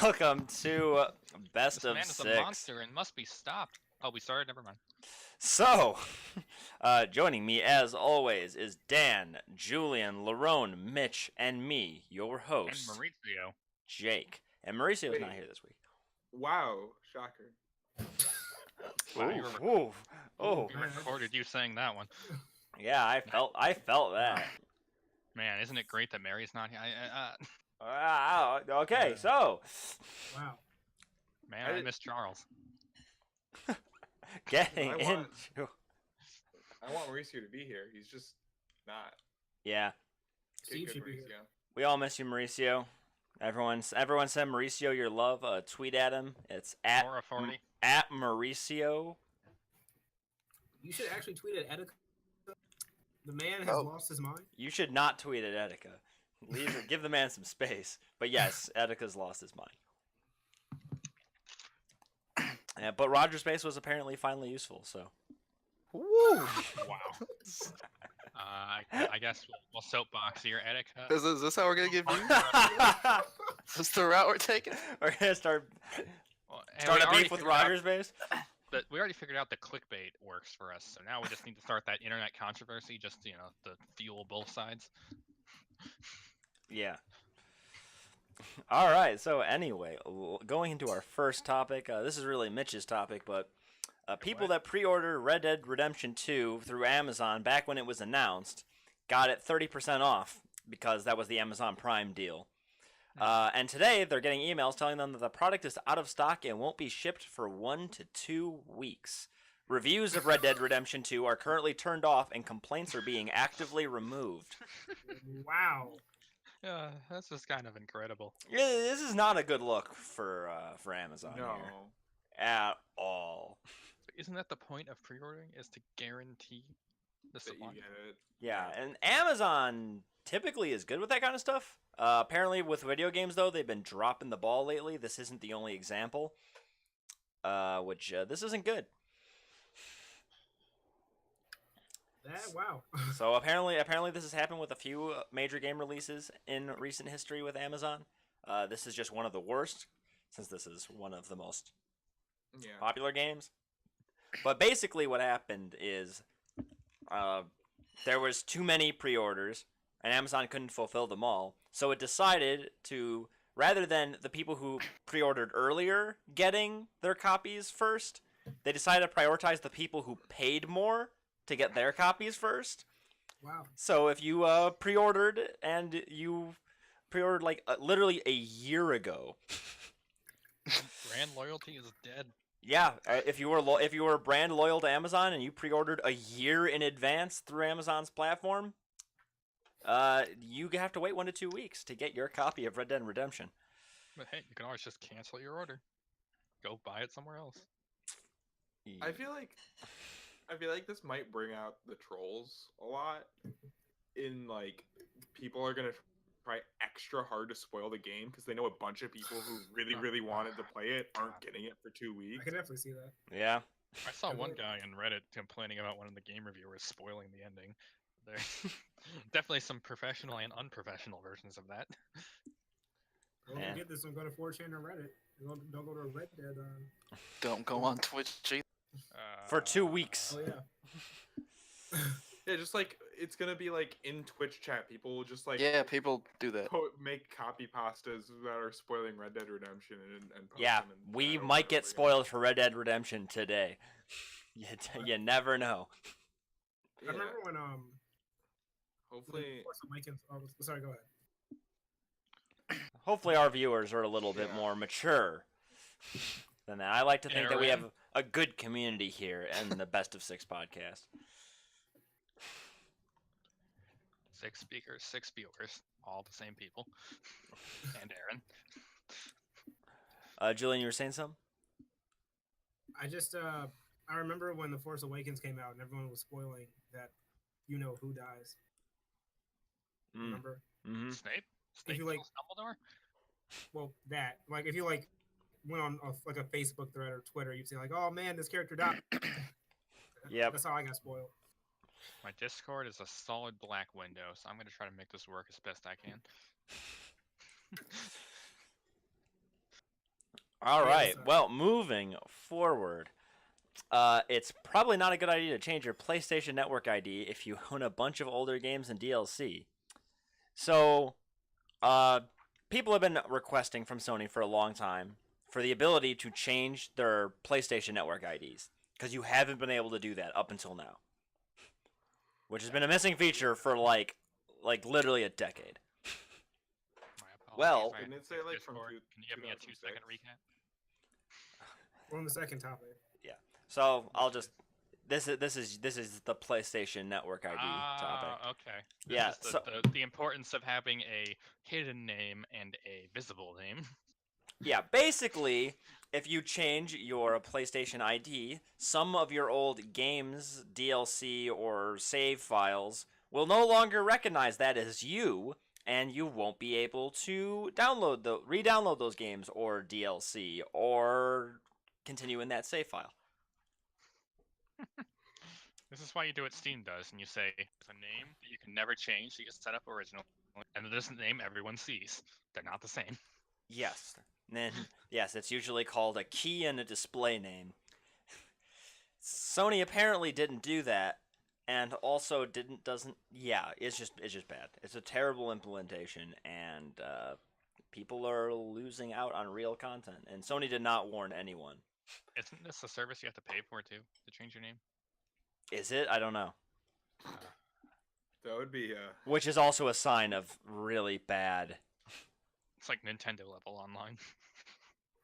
welcome to Best This of man is Six. a monster and must be stopped. Oh, we started? Never mind. So, joining me as always is Dan, Julian, Lerone, Mitch, and me, your host, And Maurizio. Jake. And Mauricio's not here this week. Wow, shocker. Wow, Oh, we recorded you saying that one. yeah, I felt that. Man, isn't it great that Mary's not here? Okay, so Wow. Man, I miss Charles. getting I into want Mauricio to be here. He's just not. yeah, Steve Good should be Mauricio. here. we all miss you, Mauricio. Everyone send Mauricio your love. Tweet at him. It's at Or a 40. Mauricio. You should actually tweet at Etika. The man has lost his mind. You should not tweet at Etika. Give the man some space. But yes, Etika's lost his mind. Yeah, but Roger Space was apparently finally useful. So. Woo! Wow. I guess we'll soapbox here, Etika. Is this how we're gonna give you? Is this the route we're taking? We're gonna start Hey, a we already beef with figured out Roger Space. that we already figured out the clickbait works for us, so now we just need to start that internet controversy, just to fuel both sides. Yeah. All right. So anyway, going into our first topic. This is really Mitch's topic, but people that pre-ordered Red Dead Redemption 2 through Amazon back when it was announced got it 30% off because that was the Amazon Prime deal. And today they're getting emails telling them that the product is out of stock and won't be shipped for 1 to 2 weeks. Reviews of Red Dead Redemption 2 are currently turned off and complaints are being actively removed. Wow. That's just kind of incredible. This is not a good look for Amazon No. here at all. Isn't that the point of pre-ordering? Is to guarantee the That you supply? get it. Yeah, and Amazon typically is good with that kind of stuff. Apparently with video games, though, they've been dropping the ball lately. This isn't the only example, which this isn't good. Wow. So apparently this has happened with a few major game releases in recent history with Amazon. This is just one of the worst, since this is one of the most Yeah. popular games. But basically what happened is there was too many pre-orders, and Amazon couldn't fulfill them all. So it decided to, rather than the people who pre-ordered earlier getting their copies first, they decided to prioritize the people who paid more to get their copies first. Wow. So if you pre-ordered and you pre-ordered like literally a year ago, Brand loyalty is dead. yeah, if you were brand loyal to Amazon and you pre-ordered a year in advance through Amazon's platform, you have to wait 1 to 2 weeks to get your copy of Red Dead Redemption. But hey, you can always just cancel your order. Go buy it somewhere else. I feel like this might bring out the trolls a lot. In like, people are gonna try extra hard to spoil the game because they know a bunch of people who really wanted to play it aren't getting it for 2 I weeks. can definitely see that. Yeah. I saw one guy in Reddit complaining about one of the game reviewers spoiling the ending. There's definitely some professional and unprofessional versions of that. Don't Yeah. forget this. I'm going to 4chan or Reddit. Don't go to Red Dead. Don't go on Twitch. Either. For 2 weeks. Oh, yeah. Yeah, just like it's gonna be like in Twitch chat, people will just like Yeah, people do that. make copy pastas that are spoiling Red Dead Redemption and post Yeah, them and we over might and get over again. spoiled for Red Dead Redemption today. You never know. I remember when Hopefully, Force Awakens. Oh, sorry, go ahead. Hopefully our viewers are a little bit more mature than that. I like to think that we have a good community here in the Best of Six podcast. 6 speakers, 6 viewers, all the same people. And Aaron. Julian, you were saying something? I just I remember when The Force Awakens came out and everyone was spoiling that you know who dies. Remember? Mm-hmm. Snape? If you kills like- Dumbledore? Well, that like if you like went on like a Facebook thread or Twitter, you'd say like, "Oh man, this character died." Yep. That's how I got spoiled. My Discord is a solid black window, so I'm going to try to make this work as best I can. All Yeah, right. so- Well, moving forward, it's probably not a good idea to change your PlayStation Network ID if you own a bunch of older games and DLC. So, people have been requesting from Sony for a long time for the ability to change their PlayStation Network IDs because you haven't been able to do that up until now, which has been a missing feature for like literally a decade. My apologies, Well- I Didn't it say, fixed like, from Discord. two- Can you give me a 2-second 2006? recap? We're on the second topic. So I'll just this is the PlayStation Network ID topic. Okay. This Yeah, is so- the importance of having a hidden name and a visible name. Yeah, basically, if you change your PlayStation ID, some of your old games, DLC, or save files will no longer recognize that as you, and you won't be able to re-download those games or DLC or continue in that save file. This is why you do what Steam does, and you say it's a name that you can never change, so you set up original, and this name everyone sees. They're not the same. Yes. And then, yes, it's usually called a key and a display name. Sony apparently didn't do that, and also it's just bad. It's a terrible implementation, and people are losing out on real content. And Sony did not warn anyone. Isn't this a service you have to pay for too to change your name? Is it? I don't know. That would be Which is also a sign of really bad. It's like Nintendo level online.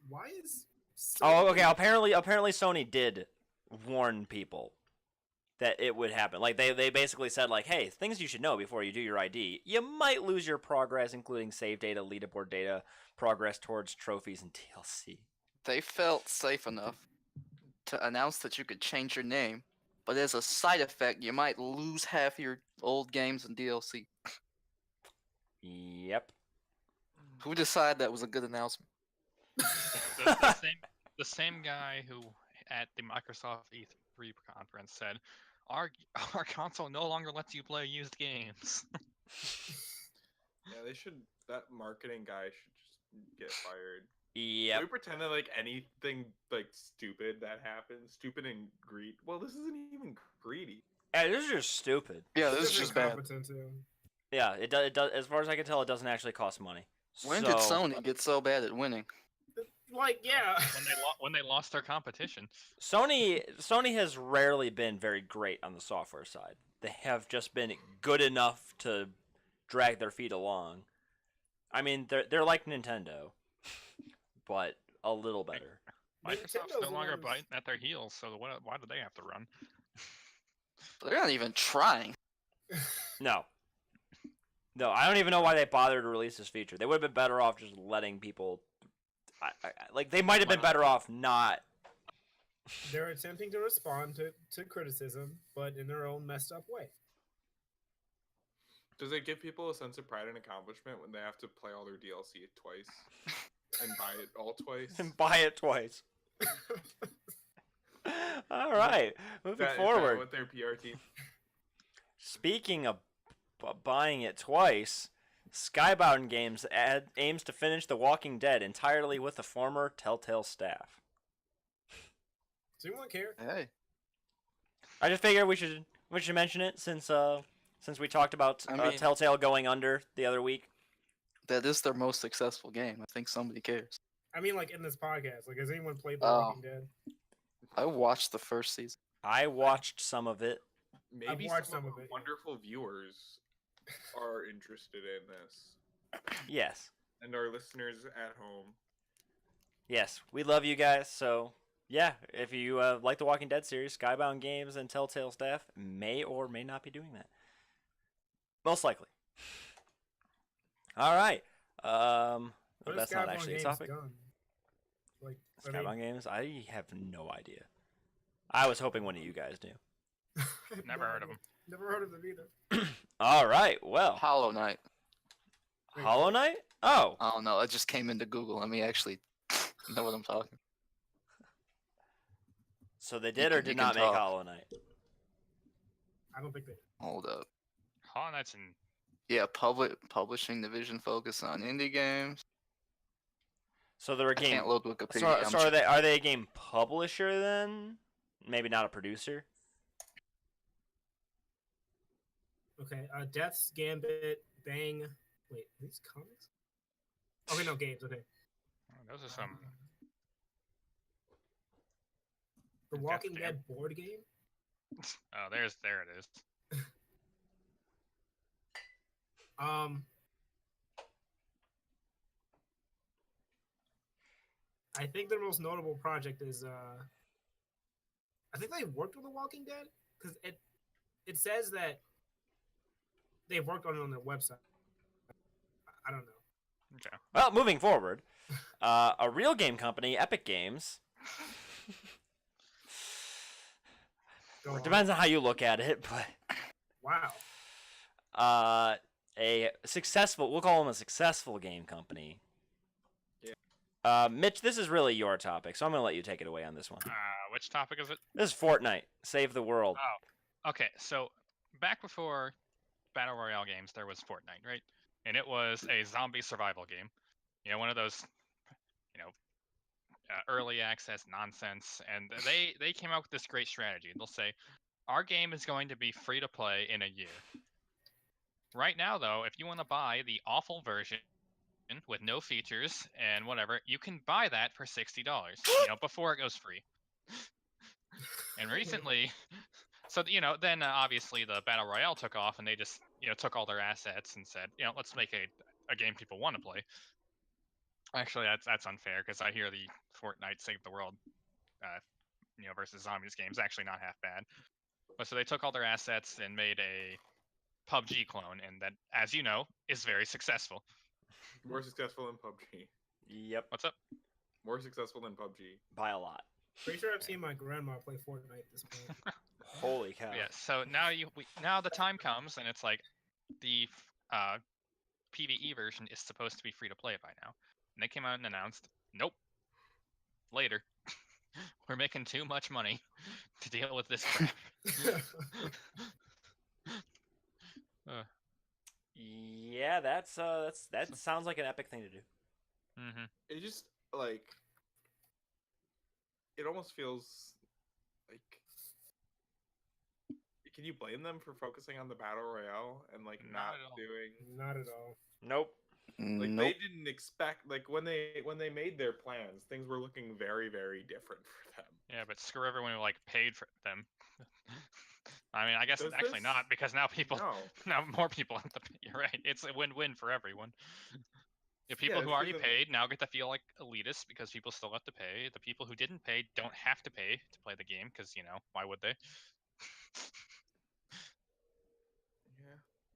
Why is? Oh, Sony- okay. Apparently Sony did warn people that it would happen. Like they basically said like, hey, things you should know before you do your ID. You might lose your progress, including save data, leaderboard data, progress towards trophies and DLC. They felt safe enough to announce that you could change your name, but as a side effect, you might lose half your old games and DLC. Yep. Who decided that was a good announcement? The same guy who at the Microsoft E3 conference said, "Our console no longer lets you play used games." yeah. They should. That marketing guy should just get fired. Yep. We pretend that like anything like stupid that happens, stupid and greed. Well, this isn't even greedy. Hey, this is just stupid. Yeah, this is They're just bad. incompetent, too. Yeah, it does. It does. As far as I can tell, it doesn't actually cost money. When So- did Sony get so bad at winning? Like, yeah. when they lost their competition. Sony has rarely been very great on the software side. They have just been good enough to drag their feet along. I mean, they're like Nintendo, but a little better. Microsoft's Nintendo's no longer ones- biting at their heels, so why do they have to run? They're not even trying. No. No, I don't even know why they bothered to release this feature. They would have been better off just letting people. Like, they might have been better off not. They're attempting to respond to criticism, but in their own messed up way. Does it give people a sense of pride and accomplishment when they have to play all their DLC twice and buy it all twice? And buy it twice. All right, moving Is that forward. what their PR team? Speaking of buying it twice, Skybound Games aims to finish The Walking Dead entirely with the former Telltale staff. Does anyone care? Hey, I just figured we should mention it since we talked about I mean- Telltale going under the other week. that is their most successful game. I think somebody cares. I mean, like in this podcast. Like, has anyone played The Oh. Walking Dead? I watched the first season. I watched some of it. Maybe watched some some of of our it, yeah. wonderful viewers are interested in this, Yes, and our listeners at home. yes, we love you guys. So yeah, if you like the Walking Dead series, Skybound Games and Telltale staff may or may not be doing that. Most likely. All right. What That's has not Skybound actually a Games topic. done? Like, are they- Skybound Games? I have no idea. I was hoping one of you guys knew. I have Never no heard of idea. them. Never heard of them either. All right. Well, Hollow Knight. Hollow Knight? Oh, I don't know. It just came into Google. Let me actually know what I'm talking. so they did or can- you did can not make talk. Hollow Knight? I don't think they. Hold up. Hollow Knight's in Yeah, publishing division focus on indie games. So they're a I game. can't load Wikipedia. So, I'm so are they a game publisher then? Maybe not a producer. Okay, Death's Gambit, Bang. Wait, are these comics? Okay, no games. Okay, Those are some. the Death's Walking Gambit. Dead board game. Oh, there it is. I think their most notable project is I think they worked with The Walking Dead because it says that they worked on it on their website. I don't know. Okay. Well, moving forward, a real game company, Epic Games. Go on. Depends on how you look at it, but Wow. a successful, we'll call them a successful game company. Yeah. Mitch, this is really your topic, so I'm gonna let you take it away on this one. Which topic is it? This is Fortnite, Save the World. Oh, okay. So back before Battle Royale games, there was Fortnite, right? And it was a zombie survival game. You know, one of those, you know, early access nonsense. And they came out with this great strategy. They'll say, our game is going to be free to play in a year. Right now, though, if you want to buy the awful version with no features and whatever, you can buy that for $60. You know, before it goes free. And recently, so you know, then obviously the battle royale took off, and they just took all their assets and said, let's make a game people want to play. Actually, that's unfair because I hear the Fortnite Save the World, versus zombies game is actually not half bad. But so they took all their assets and made a PUBG clone, and that, as you know, is very successful. More successful than PUBG. Yep, What's up? More successful than PUBG. by a lot. Pretty sure I've seen my grandma play Fortnite at this point. Holy cow. Yeah. So now the time comes, and it's like the PVE version is supposed to be free to play by now. And they came out and announced, nope, later. We're making too much money to deal with this crap. Yeah, that sounds like an epic thing to do. Mm-hmm. It just like it almost feels like, can you blame them for focusing on the battle royale and like Not not at all. doing Not at all. Nope. like nope. they didn't expect, like when they made their plans, things were looking very, very different for them. Yeah, but screw everyone who paid for them. I mean, I guess Does actually this- not, because now No. now more people have to pay. You're right. It's a win-win for everyone. The people Yeah, who already because paid now get to feel like elitists because people still have to pay. The people who didn't pay don't have to pay to play the game because why would they?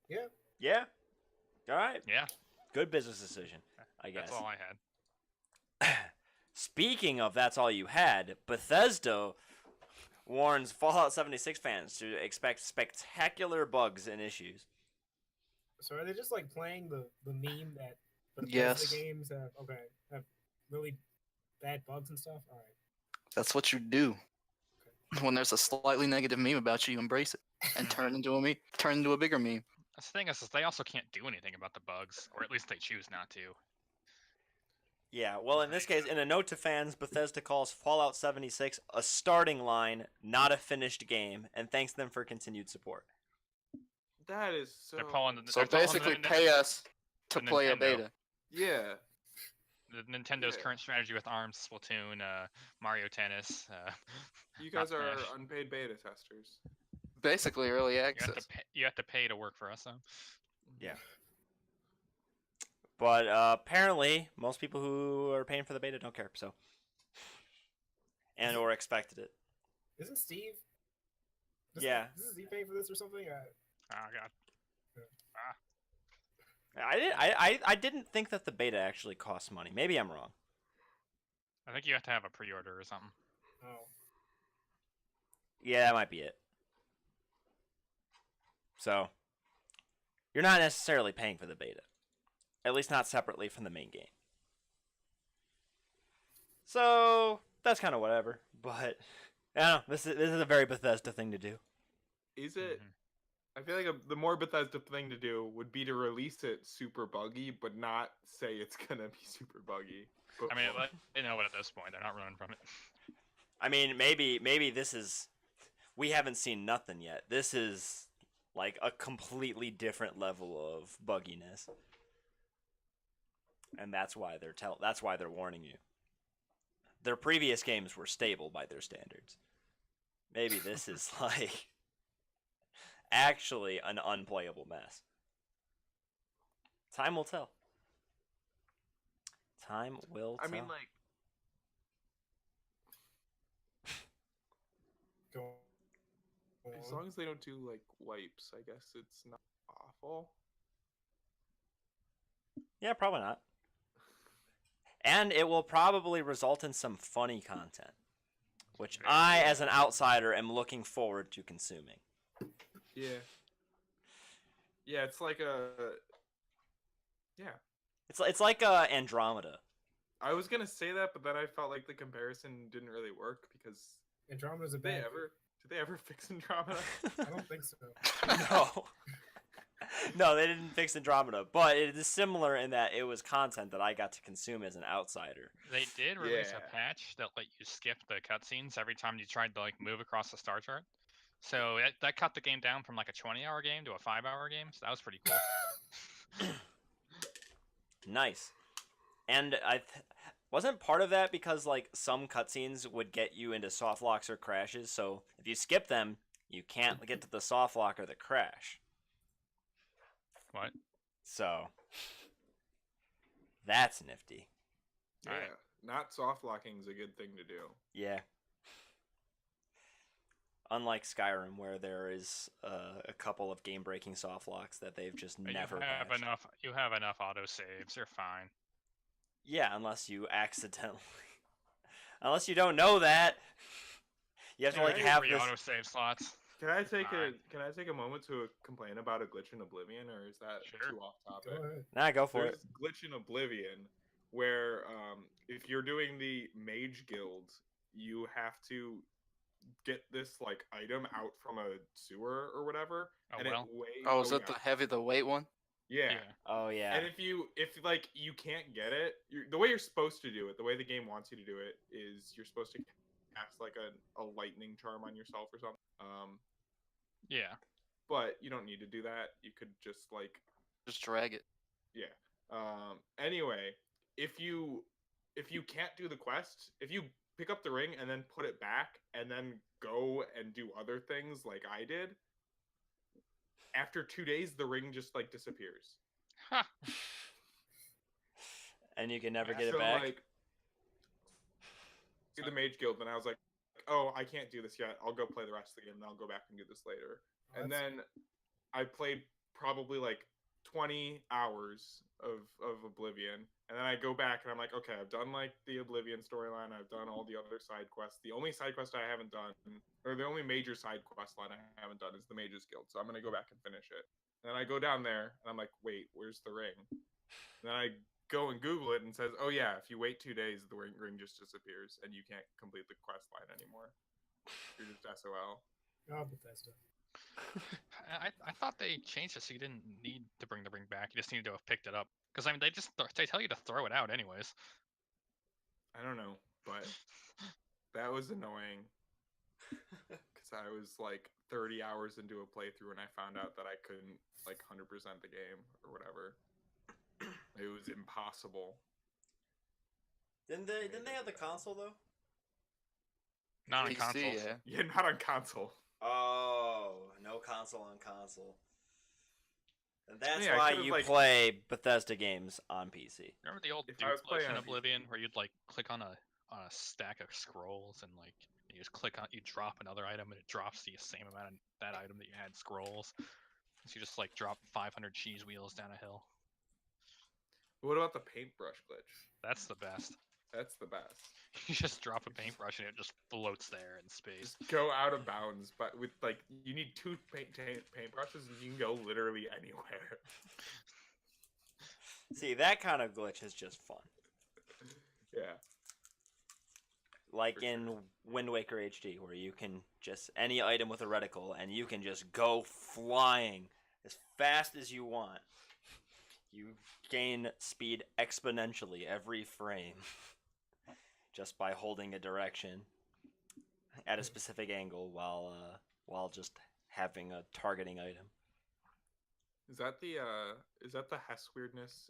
Yeah. Yeah. All right. Yeah, Good business decision, I guess. that's all I had. Speaking of that's all you had, Bethesda warns Fallout 76 fans to expect spectacular bugs and issues. So are they just like playing the meme that Bethesda Yes. games have really bad bugs and stuff? All right. That's what you do. When there's a slightly negative meme about you, you embrace it and turn into a bigger meme. The thing is they also can't do anything about the bugs, or at least they choose not to. Yeah, well, in this case, in a note to fans, Bethesda calls Fallout 76 a starting line, not a finished game, and thanks them for continued support. That is so. They're pulling So they're pulling basically, the- pay us to the play a Nintendo. beta. Yeah. Nintendo's Yeah. current strategy with ARMS, Splatoon, Mario Tennis. You guys Not are Smash. unpaid beta testers. Basically, early You access. have to pay to work for us, though. Yeah. But apparently, most people who are paying for the beta don't care, so. And or expected it. Isn't Steve? Yeah. Is he paying for this or something? Oh god. I didn't think that the beta actually costs money. Maybe I'm wrong. I think you have to have a pre-order or something. Oh. Yeah, that might be it. So, you're not necessarily paying for the beta. At least not separately from the main game. So, that's kind of whatever. But, I don't know. This is a very Bethesda thing to do. Is it? Mhm. I feel like the more Bethesda thing to do would be to release it super buggy, but not say it's gonna be super buggy. I mean, they know it at this point. They're not running from it. I mean, maybe this is, we haven't seen nothing yet. This is like a completely different level of bugginess, and that's why they're warning you. Their previous games were stable by their standards. Maybe this is like actually an unplayable mess. Time will tell. Time will tell. I mean, like, Go as on. long as they don't do like wipes, I guess it's not awful. Yeah, probably not. And it will probably result in some funny content, which I, as an outsider, am looking forward to consuming. Yeah. Yeah, it's like yeah. It's like Andromeda. I was gonna say that, but then I felt like the comparison didn't really work because Andromeda's a did bad. they ever fix Andromeda? I don't think so. No. No, they didn't fix Andromeda, but it is similar in that it was content that I got to consume as an outsider. They did release Yeah. a patch that let you skip the cutscenes every time you tried to like move across the star chart. So that cut the game down from like a 20-hour game to a 5-hour game. So that was pretty cool. Nice. And wasn't part of that because like some cutscenes would get you into soft locks or crashes, so if you skip them, you can't get to the soft lock or the crash. What? So that's nifty. Yeah. Alright. Not soft locking is a good thing to do. Yeah. Unlike Skyrim, where there is a couple of game-breaking soft locks that they've just never patched. You have enough auto saves. You're fine. Yeah, unless you accidentally, unless you don't know that, you have to like have this. auto save slots. Can I take Fine. a moment to complain about a glitch in Oblivion, or is that Sure. too off Go topic? ahead. Nah, go for There's it. this glitch in Oblivion where if you're doing the Mage Guild, you have to get this like item out from a sewer or whatever, Oh, and well. it weighs. Oh, is that the weight one? Yeah. Oh yeah. And if like you can't get it, the way you're supposed to do it, the way the game wants you to do it, is you're supposed to cast like a lightning charm on yourself or something. Yeah. But you don't need to do that. You could just like Just drag it. yeah. Anyway, if you can't do the quest, if you pick up the ring and then put it back and then go and do other things like I did, after 2 days the ring just like disappears. Huh. And you can never get it So, back. like, do the Mage Guild, and I was like, oh, I can't do this yet. I'll go play the rest of the game, and I'll go back and do this later. Oh, And that's- then I played probably like 20 hours of Oblivion, and then I go back and I'm like, okay, I've done like the Oblivion storyline, I've done all the other side quests. The only side quest I haven't done, or the only major side quest line I haven't done, is the Mages Guild. So I'm gonna go back and finish it. And then I go down there and I'm like, wait, where's the ring? And then I go and Google it and says, oh yeah, if you wait 2 days, the ring just disappears and you can't complete the quest line anymore. You're just SOL. Oh, Bethesda. I thought they changed it so you didn't need to bring the ring back. You just needed to have picked it up. Because I mean, they tell you to throw it out anyways. I don't know, but that was annoying. Because I was like 30 hours into a playthrough and I found out that I couldn't like 100% the game or whatever. It was impossible. Didn't they have the console though? Not on PC, consoles. yeah. Yeah, not on console. Oh, no console on console. And that's Yeah, I why could've, you like- play Bethesda games on PC. Remember the old If Duke I was glitch playing in on Oblivion where you'd like click on a stack of scrolls and like you just click on, you drop another item and it drops the same amount of that item that you had scrolls. So you just like drop 500 cheese wheels down a hill. What about the paintbrush glitch? That's the best. That's the best. You just drop a paintbrush and it just floats there in space. Just go out of bounds, but with like you need two paintbrushes and you can go literally anywhere. See, that kind of glitch is just fun. Yeah. Like For in Wind Waker HD, where you can just any item with a reticle and you can just go flying as fast as you want. You gain speed exponentially every frame just by holding a direction at a specific angle while just having a targeting item. Is that the Hess weirdness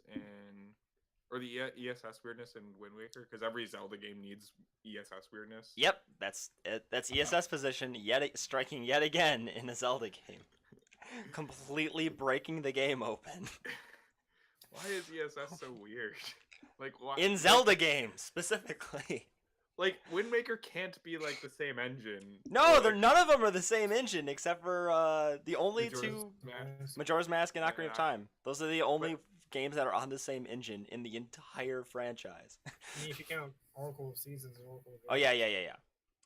or the ESS weirdness in Wind Waker? Because every Zelda game needs ESS weirdness. Yep, that's it. That's ESS position striking yet again in a Zelda game, completely breaking the game open. Why is ESS so weird? Like why? In Zelda games specifically. Like Wind Waker can't be like the same engine. No, or, they're like, none of them are the same engine except for the only Majora's two Mask. Majora's Mask and Ocarina of Yeah. Time. Those are the only games that are on the same engine in the entire franchise. I mean, if you count Oracle of Seasons and Oracle of Oh yeah.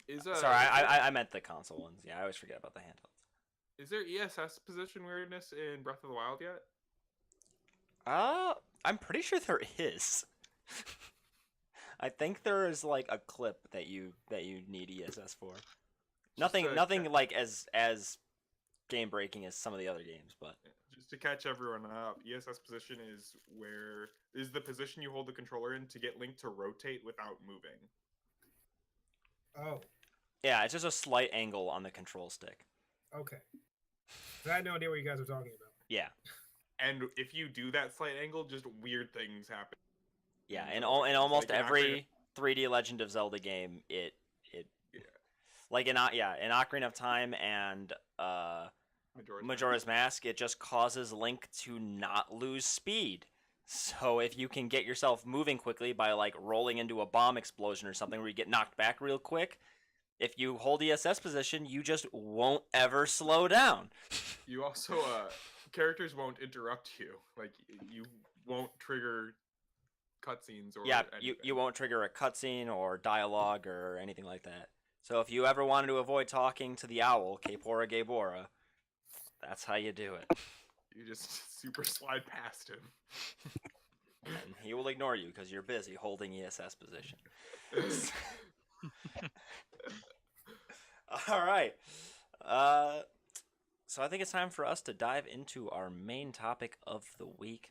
Is Sorry, I meant the console ones. Yeah, I always forget about the handhelds. Is there ESS position weirdness in Breath of the Wild yet? I'm pretty sure there is. I think there is like a clip that you need ESS for. Nothing like as game breaking as some of the other games, but Just to catch everyone up, ESS position is the position you hold the controller in to get Link to rotate without moving. Oh, yeah, it's just a slight angle on the control stick. okay. I had no idea what you guys were talking about. Yeah. And if you do that slight angle, just weird things happen. Yeah, in almost Like in every 3D Legend of Zelda game, it Yeah. like in Ocarina of Time and Majora's Mask, it just causes Link to not lose speed. So if you can get yourself moving quickly by like rolling into a bomb explosion or something where you get knocked back real quick, if you hold ESS position, you just won't ever slow down. You also characters won't interrupt you. Like you won't trigger cutscenes or Yeah, anything. you won't trigger a cutscene or dialogue or anything like that. So if you ever wanted to avoid talking to the owl, Kaepora Gaebora, that's how you do it. You just super slide past him. And he will ignore you because you're busy holding ESS position. All right. So I think it's time for us to dive into our main topic of the week.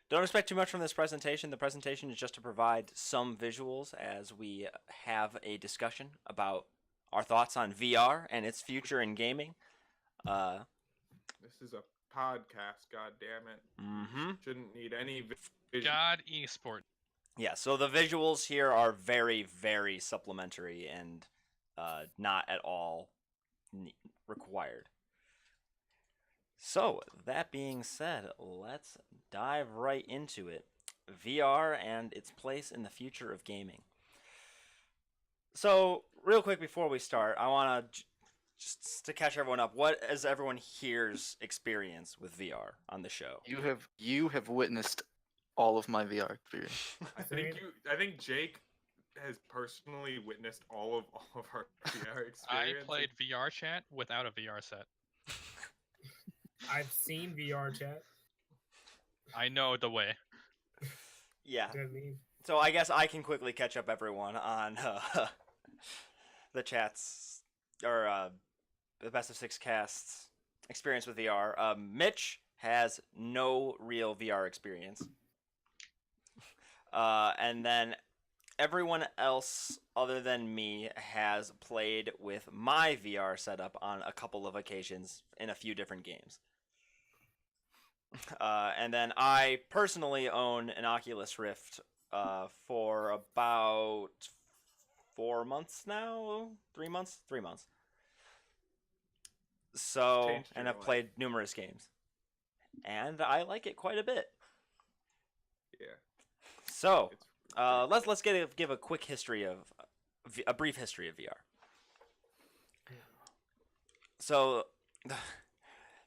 Don't expect too much from this presentation. The presentation is just to provide some visuals as we have a discussion about our thoughts on VR and its future in gaming. This is a podcast, god damn it. Mm-hmm. Shouldn't need any vision. God eSport. Yeah, so the visuals here are very, very supplementary and not at all required. So, that being said, let's dive right into it. VR and its place in the future of gaming. So, real quick before we start, I want to just to catch everyone up. What is everyone here's experience with VR on the show? You have witnessed all of my VR experience. I think Jake has personally witnessed all of our VR experience. I played VR chat without a VR set. I've seen VR chat. I know the way. Yeah. Does that mean? So I guess I can quickly catch up everyone on the chats or the Best of 6 casts experience with VR. Mitch has no real VR experience. And then everyone else other than me has played with my VR setup on a couple of occasions in a few different games. And then I personally own an Oculus Rift for about 4 months now? 3 months? 3 months. So, Changed your and I've life. played numerous games. And I like it quite a bit. Yeah. So, It's let's give a quick history of a brief history of VR. So,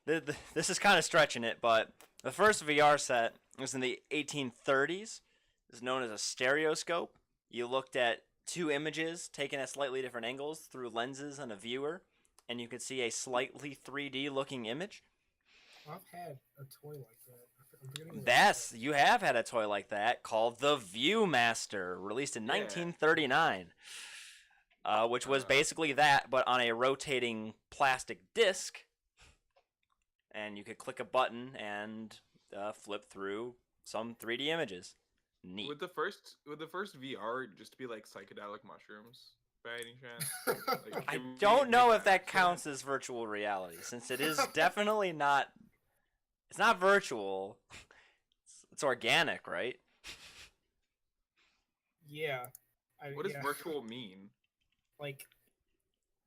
this is kind of stretching it, but the first VR set was in the 1830s. It's known as a stereoscope. You looked at two images taken at slightly different angles through lenses on a viewer, and you could see a slightly 3D looking image. I've had a toy like that. I'm forgetting what That's you have had a toy like that called the Viewmaster, released in Yeah. 1939, which was basically that, but on a rotating plastic disc. and you could click a button and flip through some 3D images. Neat. Would the first VR just be like psychedelic mushrooms by any chance? Like, I can we don't know make if that connection? counts as virtual reality, since it is definitely not. It's not virtual. It's organic, right? Yeah. What does yeah. virtual mean? Like,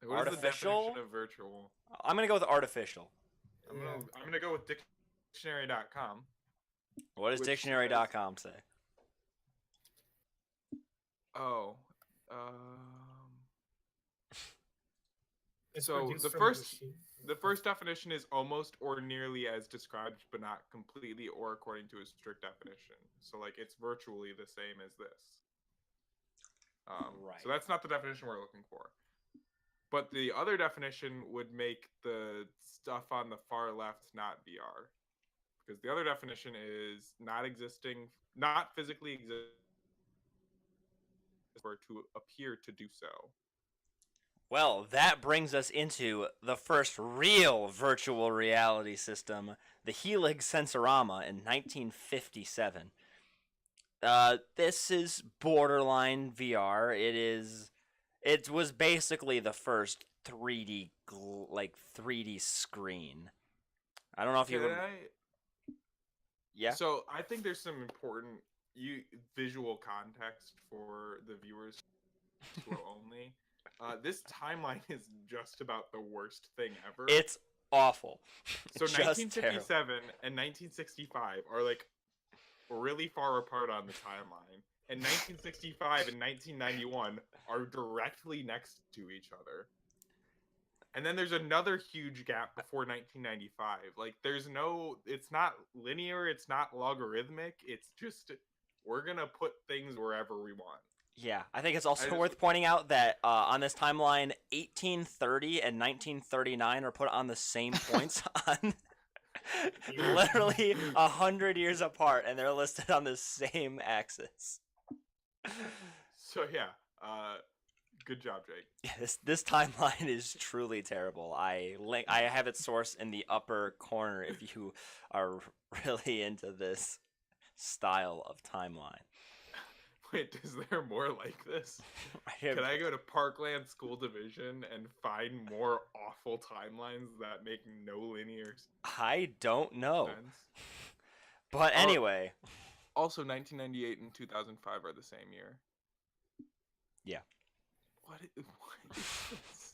What is the Artificial? definition of virtual? I'm gonna go with artificial. I'm gonna go with dictionary.com. What does Which dictionary.com say? Oh, it's So, produced the from first- a machine. the first definition is almost or nearly as described, but not completely or according to a strict definition. So, like, it's virtually the same as this. Right. So that's not the definition we're looking for. But the other definition would make the stuff on the far left not VR. Because the other definition is not physically existing, or to appear to do so. Well, that brings us into the first real virtual reality system, the Helix Sensorama in 1957. This is borderline VR. It was basically the first 3D 3D screen. I don't know if you. Yeah. So I think there's some important visual context for the viewers who are only. This timeline is just about the worst thing ever. It's awful. So Just 1957 terrible. and 1965 are like really far apart on the timeline, and 1965 and 1991 are directly next to each other. And then there's another huge gap before 1995. Like, it's not linear, it's not logarithmic, it's just, we're gonna put things wherever we want. Yeah, I think it's also worth pointing out that on this timeline, 1830 and 1939 are put on the same points on literally 100 years apart, and they're listed on the same axis. So yeah, good job, Jake. Yeah, this timeline is truly terrible. I have it sourced in the upper corner if you are really into this style of timeline. Wait, is there more like this? Can I go to Parkland School Division and find more awful timelines that make no linear I don't know. sense? But anyway. Also, 1998 and 2005 are the same year. Yeah. What is this?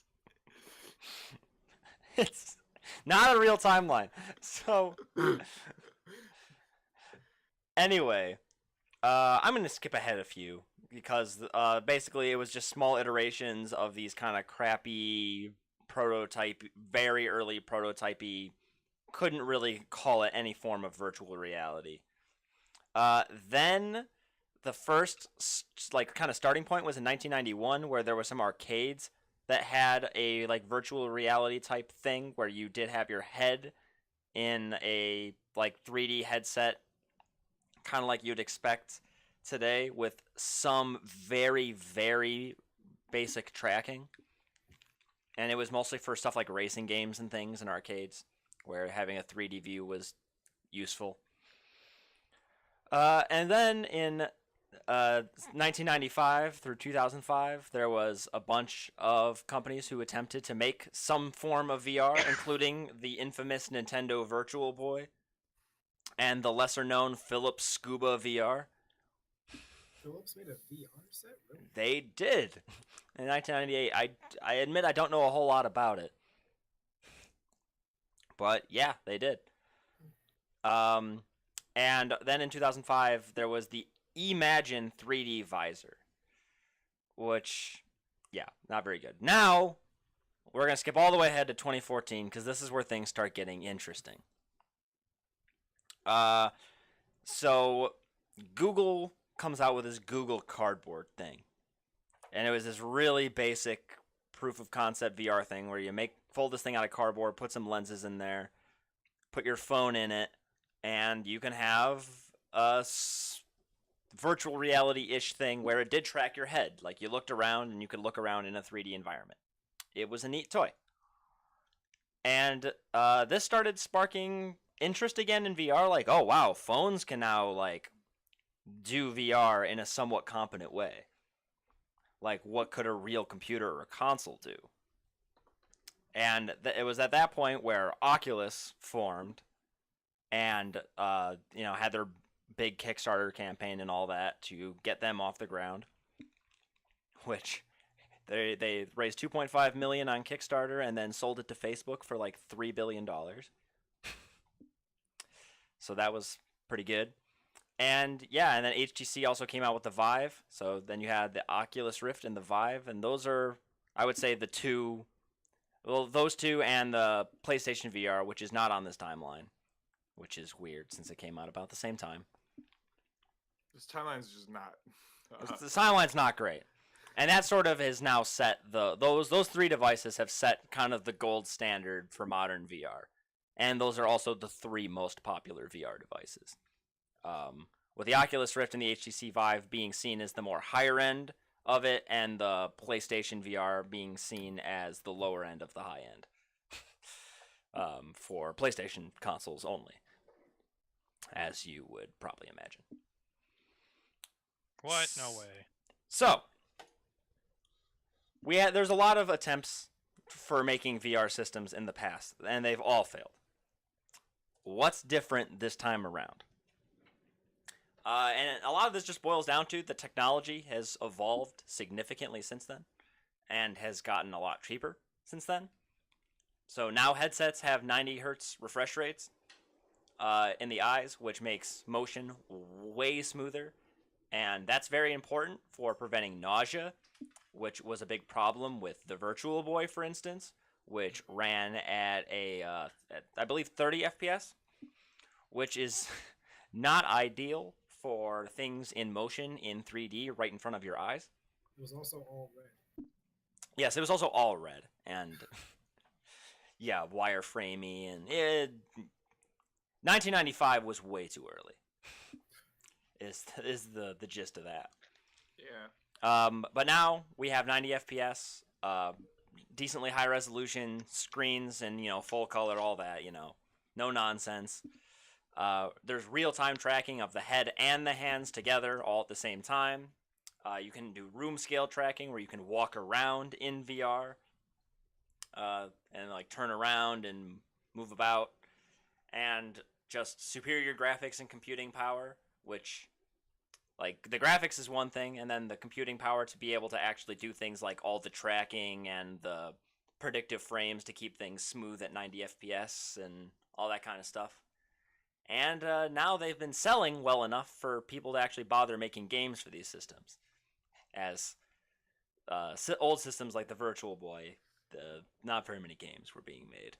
It's not a real timeline. So, anyway. I'm going to skip ahead a few because basically it was just small iterations of these kind of crappy very early prototypey, couldn't really call it any form of virtual reality. Then the first kind of starting point was in 1991 where there were some arcades that had a virtual reality type thing where you did have your head in a 3D headset, kind of like you'd expect today, with some very, very basic tracking. And it was mostly for stuff like racing games and things in arcades, where having a 3D view was useful. And then in 1995 through 2005, there was a bunch of companies who attempted to make some form of VR, including the infamous Nintendo Virtual Boy and the lesser-known Philips Scuba VR. Philips made a VR set? Really? They did. In 1998, I admit I don't know a whole lot about it. But yeah, they did. And then in 2005, there was the Imagine 3D Visor, which, yeah, not very good. Now, we're going to skip all the way ahead to 2014, because this is where things start getting interesting. So Google comes out with this Google Cardboard thing. And it was this really basic proof of concept VR thing where you fold this thing out of cardboard, put some lenses in there, put your phone in it, and you can have a virtual reality-ish thing where it did track your head. Like, you looked around and you could look around in a 3D environment. It was a neat toy. And this started sparking interest again in VR. Like, oh wow, phones can now like do VR in a somewhat competent way. Like, what could a real computer or a console do? And it was at that point where Oculus formed, and had their big Kickstarter campaign and all that to get them off the ground, which they raised 2.5 million on Kickstarter and then sold it to Facebook for like $3 billion. So that was pretty good. And yeah, and then HTC also came out with the Vive. So then you had the Oculus Rift and the Vive, and those are, I would say, the two. Well, those two and the PlayStation VR, which is not on this timeline, which is weird since it came out about the same time. This timeline's just not. The timeline's not great, and that sort of has now set those three devices have set kind of the gold standard for modern VR, and those are also the three most popular VR devices. With the Oculus Rift and the HTC Vive being seen as the more higher end of it, and the PlayStation VR being seen as the lower end of the high end for PlayStation consoles only, as you would probably imagine. What? No way. So, there's a lot of attempts for making VR systems in the past, and they've all failed. What's different this time around? And a lot of this just boils down to the technology has evolved significantly since then and has gotten a lot cheaper since then. So now headsets have 90 hertz refresh rates in the eyes, which makes motion way smoother. And that's very important for preventing nausea, which was a big problem with the Virtual Boy, for instance, which ran at I believe 30 FPS, which is not ideal for things in motion in 3D right in front of your eyes. It was also all red. Yes, it was also all red, and yeah, wireframey, and 1995 was way too early. Is the gist of that? Yeah. But now we have 90 FPS, decently high resolution screens, and full color, all that. No nonsense. There's real-time tracking of the head and the hands together all at the same time. You can do room scale tracking where you can walk around in VR and like turn around and move about, and just superior graphics and computing power, which like the graphics is one thing, and then the computing power to be able to actually do things like all the tracking and the predictive frames to keep things smooth at 90 FPS and all that kind of stuff. And now they've been selling well enough for people to actually bother making games for these systems. As old systems like the Virtual Boy, not very many games were being made.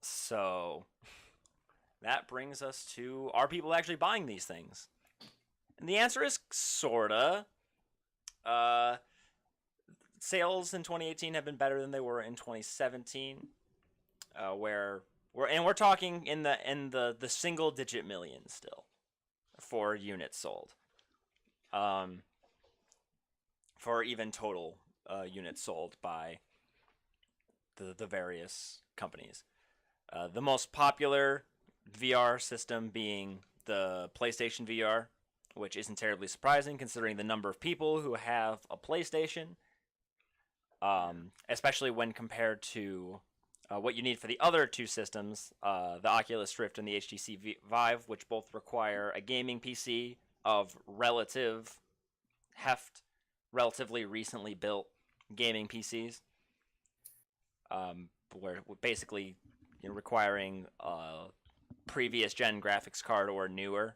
So that brings us to, are people actually buying these things? And the answer is sorta. Sales in 2018 have been better than they were in 2017, where we're talking in the single digit millions still for units sold, for even total units sold by the various companies. The most popular VR system being the PlayStation VR, which isn't terribly surprising considering the number of people who have a PlayStation, especially when compared to what you need for the other two systems, the Oculus Rift and the HTC Vive, which both require a gaming PC of relative heft, relatively recently built gaming PCs, where basically requiring a previous gen graphics card or newer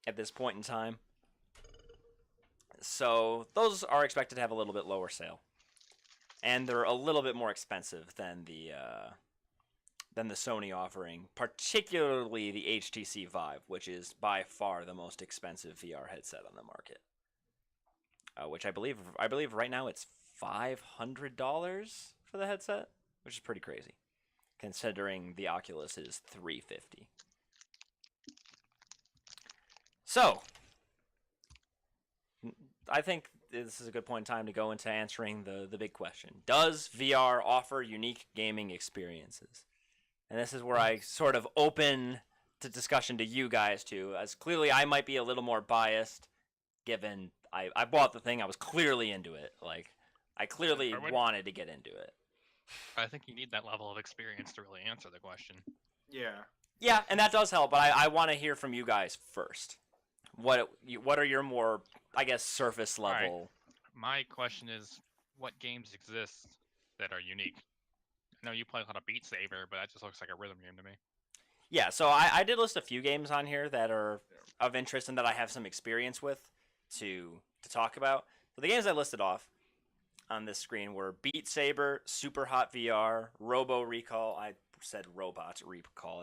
at this point in time. So those are expected to have a little bit lower sale. And they're a little bit more expensive than the Sony offering, particularly the HTC Vive, which is by far the most expensive VR headset on the market. Which I believe right now it's $500 for the headset, which is pretty crazy, considering the Oculus is $350. So I think this is a good point in time to go into answering the big question. Does VR offer unique gaming experiences? And this is where I sort of open to discussion to you guys too, as clearly I might be a little more biased, given I bought the thing, I was clearly into it. Like, I clearly wanted to get into it. I think you need that level of experience to really answer the question. Yeah. Yeah, and that does help, but I want to hear from you guys first. What are your more, I guess, surface All right. level? My question is, what games exist that are unique? I know you play a lot of Beat Saber, but that just looks like a rhythm game to me. Yeah, so I did list a few games on here that are of interest and that I have some experience with to talk about. So the games I listed off on this screen were Beat Saber, Super Hot VR, Robo Recall. I said Robots Recall.